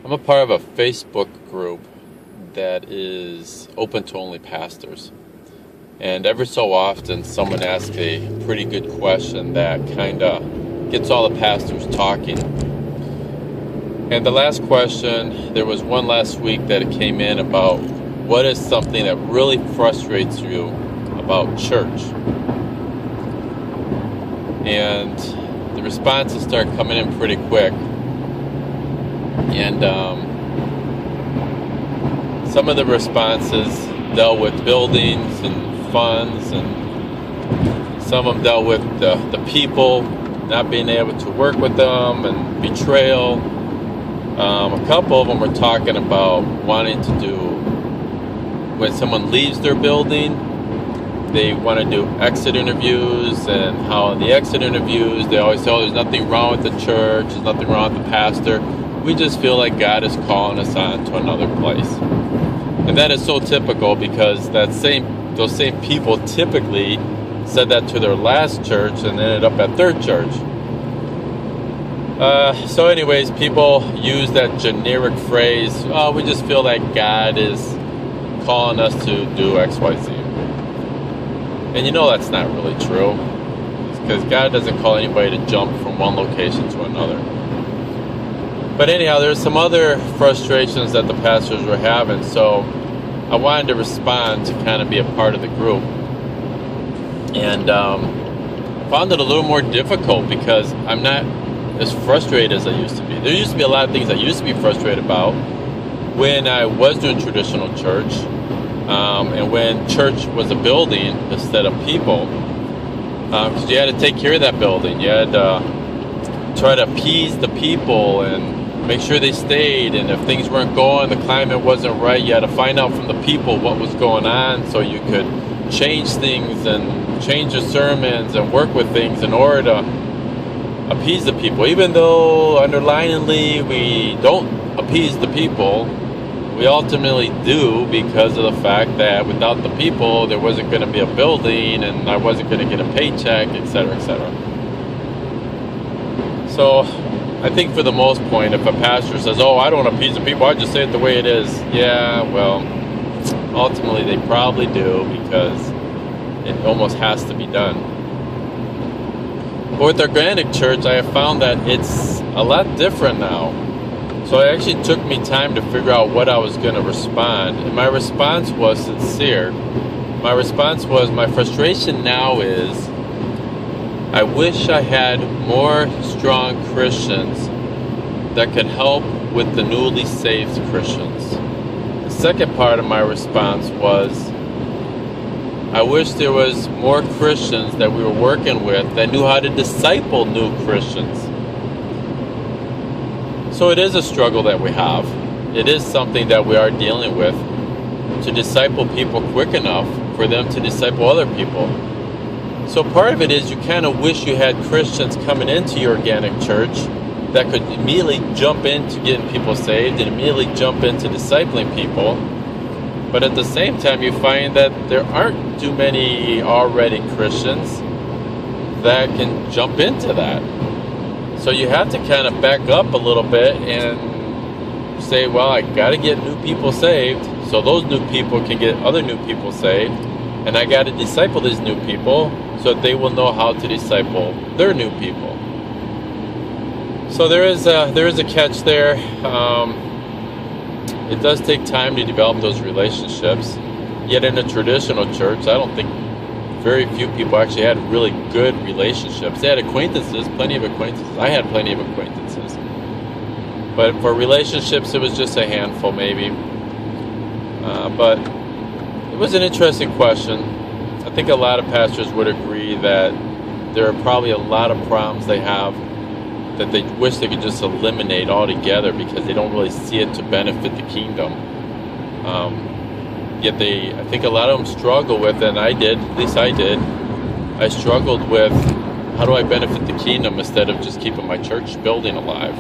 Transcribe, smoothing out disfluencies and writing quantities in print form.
I'm a part of a Facebook group that is open to only pastors. And every so often, someone asks a pretty good question that kind of gets all the pastors talking. And the last question, there was one last week that it came in about what is something that really frustrates you about church. And the responses start coming in pretty quick. And some of the responses dealt with buildings and funds, and some of them dealt with the people, not being able to work with them, and betrayal. A couple of them were talking about wanting to do, when someone leaves their building, they want to do exit interviews, and how in the exit interviews they always say, oh, there's nothing wrong with the church, there's nothing wrong with the pastor. We just feel like God is calling us on to another place. And that is so typical, because those same people typically said that to their last church and ended up at their church. So anyways, people use that generic phrase, oh, we just feel like God is calling us to do X, Y, Z. And you know that's not really true, because God doesn't call anybody to jump from one location to another. But anyhow, there's some other frustrations that the pastors were having, so I wanted to respond to kind of be a part of the group. And found it a little more difficult, because I'm not as frustrated as I used to be. There used to be a lot of things I used to be frustrated about when I was doing traditional church, and when church was a building instead of people, because you had to take care of that building. You had to try to appease the people and make sure they stayed, and if things weren't going, the climate wasn't right, you had to find out from the people what was going on so you could change things and change your sermons and work with things in order to appease the people. Even though underlyingly we don't appease the people, we ultimately do, because of the fact that without the people there wasn't going to be a building, and I wasn't going to get a paycheck, etc., etc. So I think for the most point, if a pastor says, oh, I don't appease the people, I just say it the way it is, yeah, well, ultimately they probably do, because it almost has to be done. But with organic church, I have found that it's a lot different now. So it actually took me time to figure out what I was going to respond. And my response was sincere. My response was, my frustration now is, I wish I had more strong Christians that could help with the newly saved Christians. The second part of my response was, I wish there was more Christians that we were working with that knew how to disciple new Christians. So it is a struggle that we have. It is something that we are dealing with, to disciple people quick enough for them to disciple other people. So part of it is you kind of wish you had Christians coming into your organic church that could immediately jump into getting people saved and immediately jump into discipling people. But at the same time, you find that there aren't too many already Christians that can jump into that. So you have to kind of back up a little bit and say, well, I got to get new people saved so those new people can get other new people saved. And I got to disciple these new people so that they will know how to disciple their new people. So there is a catch there. It does take time to develop those relationships. Yet in a traditional church, I don't think very few people actually had really good relationships. They had acquaintances, plenty of acquaintances. I had plenty of acquaintances. But for relationships, it was just a handful maybe. But it was an interesting question. I think a lot of pastors would agree that there are probably a lot of problems they have that they wish they could just eliminate altogether, because they don't really see it to benefit the kingdom. Yet I think a lot of them struggle with, and I did, at least I did, I struggled with, how do I benefit the kingdom instead of just keeping my church building alive?